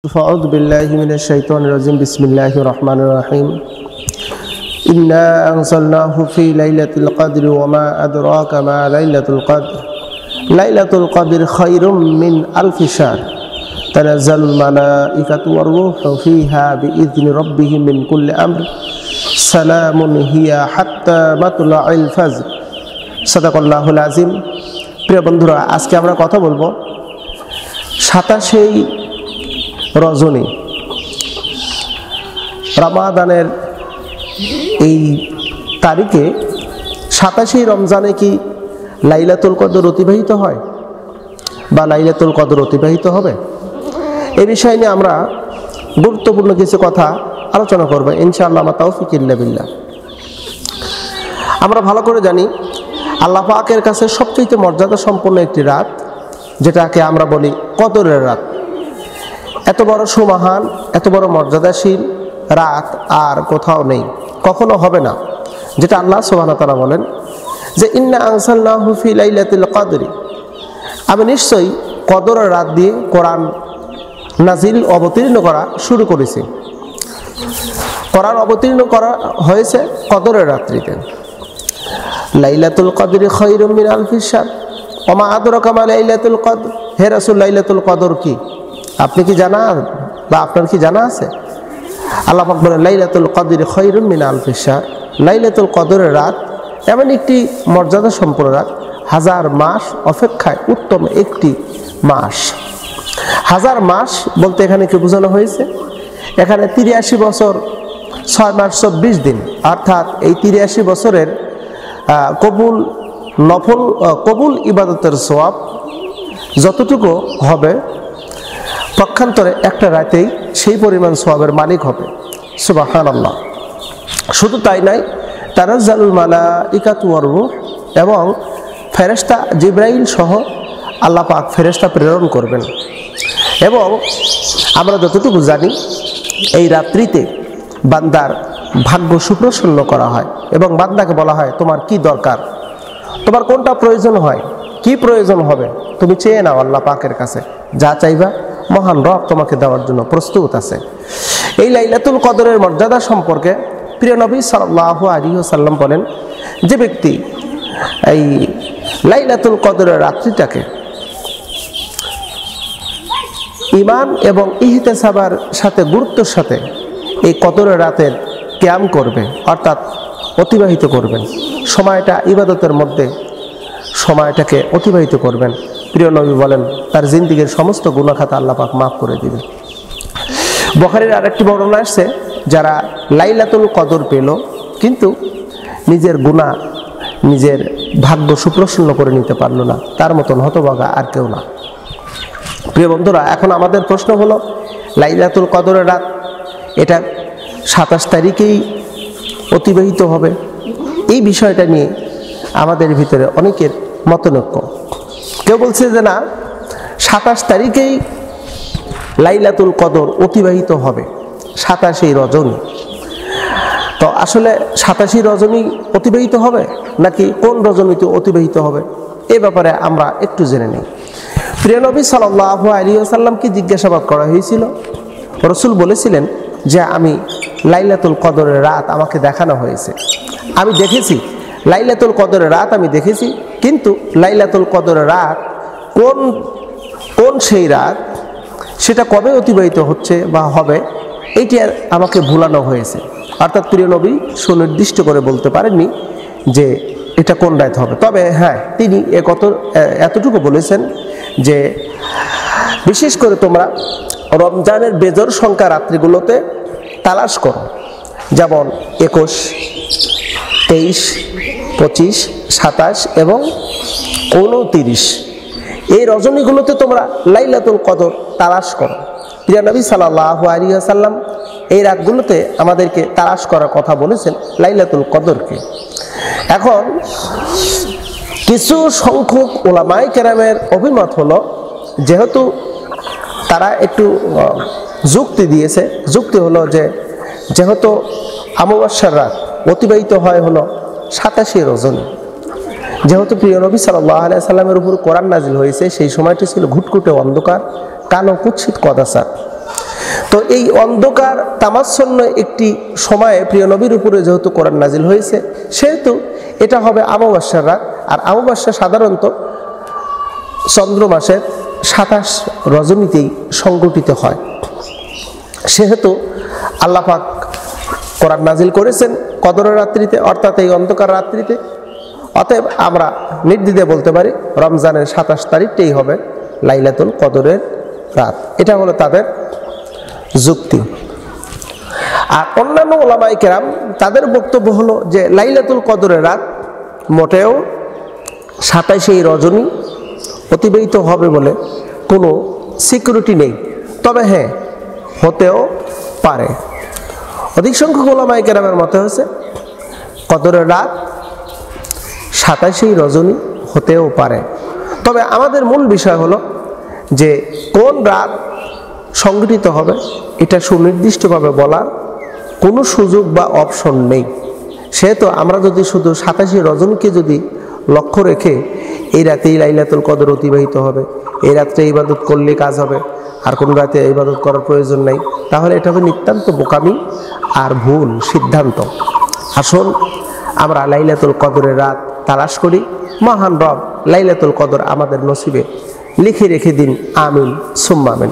فأعوذ بالله من الشيطان الرجيم بسم الله الرحمن الرحيم إنا أنزلناه في ليلة القدر وما أدراك ما ليلة القدر ليلة القدر خير من ألف شهر تنزل الملائكة والروح فيها بإذن ربهم من كل أمر سلام هي حتى مطلع الفجر صدق الله العظيم। প্রিয় বন্ধুরা, আজকে আমরা কথা বলবো 27 রজনী রমাদানের এই তারিখে 27 রমজানে কি লাইলাতুল কদর অতিবাহিত হয় বা লাইলাতুল কদর অতিবাহিত হবে, এই বিষয় নিয়ে আমরা গুরুত্বপূর্ণ কিছু কথা আলোচনা করব ইনশাআল্লাহ মা তাওফিক ইল্লা বিল্লাহ। আমরা ভালো করে জানি আল্লাহ পাকের কাছে সবচেয়ে মর্যাদা সম্পন্ন একটি রাত, যেটাকে আমরা বলি কদরের রাত। এত বড় সুমহান, এত বড় মর্যাদাশীল রাত আর কোথাও নেই, কখনো হবে না। যেটা আল্লাহ সুবহানাহু ওয়া তাআলা বলেন যে ইন্না আনজালনাহু ফি লাইলাতিল কদরি, আমি নিশ্চয়ই কদরের রাত দিয়ে কোরআন নাজিল অবতীর্ণ করা শুরু করেছি। কোরআন অবতীর্ণ করা হয়েছে কদরের রাত্রিতে। লাইলাতুল কদরি খায়রুম মিন আলফি শাহর ওয়া মা আদরাকা মা লাইলাতুল কদর। হে রাসূল, লাইলাতুল কদর কি আপনি কি জানেন বা আপনার কি জানা আছে? আল্লাহ পাক বলেন লাইলাতুল কদরি খায়রুম মিন আলফি শাহর, লাইলাতুল কদরের রাত এমন একটি মর্যাদা সম্পন্ন রাত, হাজার মাস অপেক্ষায় উত্তম একটি মাস। হাজার মাস বলতে এখানে কি বোঝানো হয়েছে? এখানে 83 বছর 6 মাস 24 দিন, অর্থাৎ এই 83 বছরের কবুল ইবাদতের সওয়াব যতটুকু হবে পক্ষান্তরে একটা রাতেই সেই পরিমাণ সওয়াবের মালিক হবে। সুবহানাল্লাহ। শুধু তাই নয়, তানাজ্জালুল মালাইকাতু ওয়ার রূহ, এবং ফেরেশতা জিবরাইল সহ আল্লাহ পাক ফেরেশতা প্রেরণ করবেন। এবং আমরা যতটুকু জানি এই রাত্রিতে বান্দার ভাগ্য সুপ্রসন্ন করা হয় এবং বান্দাকে বলা হয় তোমার কি দরকার, তোমার কোনটা প্রয়োজন হয়, কি প্রয়োজন হবে তুমি চেয়ে নাও আল্লাহ পাকের কাছে, যা চাইবা মহান রব তোমাকে দেওয়ার জন্য প্রস্তুত আছে। এই লাইলাতুল কদরের মর্যাদা সম্পর্কে প্রিয় নবী সাল্লাল্লাহু আলাইহি ওয়াসাল্লাম বলেন, যে ব্যক্তি এই লাইলাতুল কদরের রাত্রিটাকে ঈমান এবং ইহতিসাবের সাথে গুরুত্বের সাথে এই কদরের রাতের কিয়াম করবে, অর্থাৎ অতিবাহিত করবেন, সময়টা ইবাদতের মধ্যে সময়টাকে অতিবাহিত করবেন, প্রিয় নবী বলেন তার জিন্দেগীর সমস্ত গুনাহ খাতা আল্লাহ পাক মাফ করে দিবেন। বুখারীর আরেকটি বর্ণনা আসছে, যারা লাইলাতুল কদর পেল কিন্তু নিজের গুনাহ, নিজের ভাগ্য সুপ্রসন্ন করে নিতে পারলো না, তার মতন হতভাগা আর কেউ না। প্রিয় বন্ধুরা, এখন আমাদের প্রশ্ন হলো লাইলাতুল কদরের রাত এটা 27 তারিখেই অতিবাহিত হবে, এই বিষয়টা নিয়ে আমাদের ভিতরে অনেকের মতনৈক্য। কেউ বলছে যে না, 27 তারিখেই লাইলাতুল কদর অতিবাহিত হবে, 27 রজনী। তো আসলে 27 রজনী অতিবাহিত হবে নাকি কোন রজনীতে অতিবাহিত হবে, এই ব্যাপারে আমরা একটু জেনে নিই। প্রিয় নবী সাল্লাল্লাহু আলাইহি ওয়াসাল্লামকে জিজ্ঞাসাবাদ করা হয়েছিল, রাসূল বলেছিলেন যে আমি লাইলাতুল কদরের রাত আমাকে দেখানো হয়েছে, আমি দেখেছি লাইলাতুল কদরের রাত আমি দেখেছি, কিন্তু লাইলাতুল কদরের রাত কোন সেই রাত, সেটা কবে অতিবাহিত হচ্ছে বা হবে, এইটি আমাকে ভুলানো হয়েছে। অর্থাৎ প্রিয় নবী সুনির্দিষ্ট করে বলতে পারেননি যে এটা কোন রাত হবে। তবে হ্যাঁ, তিনি এতটুকু বলেছেন যে বিশেষ করে তোমরা রমজানের বেজর সংখ্যা রাত্রিগুলোতে তালাশ করো, যেমন 21, 23, 25, 27 এবং 29, এই রজনীগুলোতে তোমরা লাইলাতুল কদর তালাশ করো। প্রিয় নবী সাল্লাল্লাহু আলাইহি ওয়াসাল্লাম এই রাতগুলোতে আমাদেরকে তালাশ করার কথা বলেছেন লাইলাতুল কদরকে। এখন কিছু সংখ্যক উলামায়ে কেরামের অভিমত হলো, যেহেতু তারা একটু যুক্তি দিয়েছে, যুক্তি হলো যে যেহেতু অমাবস্যার রাত অতিবাহিত হয় হলো 27 রজনী, যেহেতু প্রিয় নবী সাল্লাল্লাহু আলাইহি সাল্লামের উপর কোরআন নাজিল হয়েছে, সেই সময়টি ছিল ঘুটঘুটে অন্ধকার, কালো কুৎসিত কদাচার। তো এই অন্ধকার তামাচ্ছন্ন একটি সময়ে প্রিয় নবীর উপরে যেহেতু কোরআন নাজিল হয়েছে, সেহেতু এটা হবে অমাবস্যার রাত। আর অমাবস্যা সাধারণত চন্দ্র মাসের 27 রজনীতেই সংঘটিত হয়। সেহেতু আল্লাহ পাক কোরআন নাজিল করেছেন কদরের রাত্রিতে, অর্থাৎ এই অন্ধকার রাত্রিতে। অতএব আমরা নির্দ্বিধে বলতে পারি রমজানের 27 তারিখটাই হবে লাইলাতুল কদরের রাত। এটা হলো তাদের যুক্তি। আর অন্যান্য ওলামায়ে কেরাম তাদের বক্তব্য হলো যে লাইলাতুল কদরের রাত মোটেও 27 রজনী অতিবাহিত হবে বলে কোনো সিকিউরিটি নেই, তবে হ্যাঁ হতেও পারে। অধিক সংখ্যক ওলামায়ে কেরামের মতে হচ্ছে কদরের রাত 27 রজনী হতেও পারে। তবে আমাদের মূল বিষয় হলো যে কোন রাত সংগঠিত হবে এটা সুনির্দিষ্টভাবে বলার কোনো সুযোগ বা অপশন নেই। সেহেতু আমরা যদি শুধু 27 রজনীকে যদি লক্ষ্য রেখে এই রাতেই লাইলাতুল কদর অতিবাহিত হবে, এই রাত্রে ইবাদত করলে কাজ হবে, আর কোন রাতে ইবাদত করার প্রয়োজন নেই, তাহলে এটা হবে নিতান্ত বোকামি আর ভুল সিদ্ধান্ত। আসুন আমরা লাইলাতুল কদরের রাত তালাশ করি। মহান রব লাইলাতুল কদর আমাদের নসিবে লিখে রেখে দিন। আমিন সুম্মা আমিন।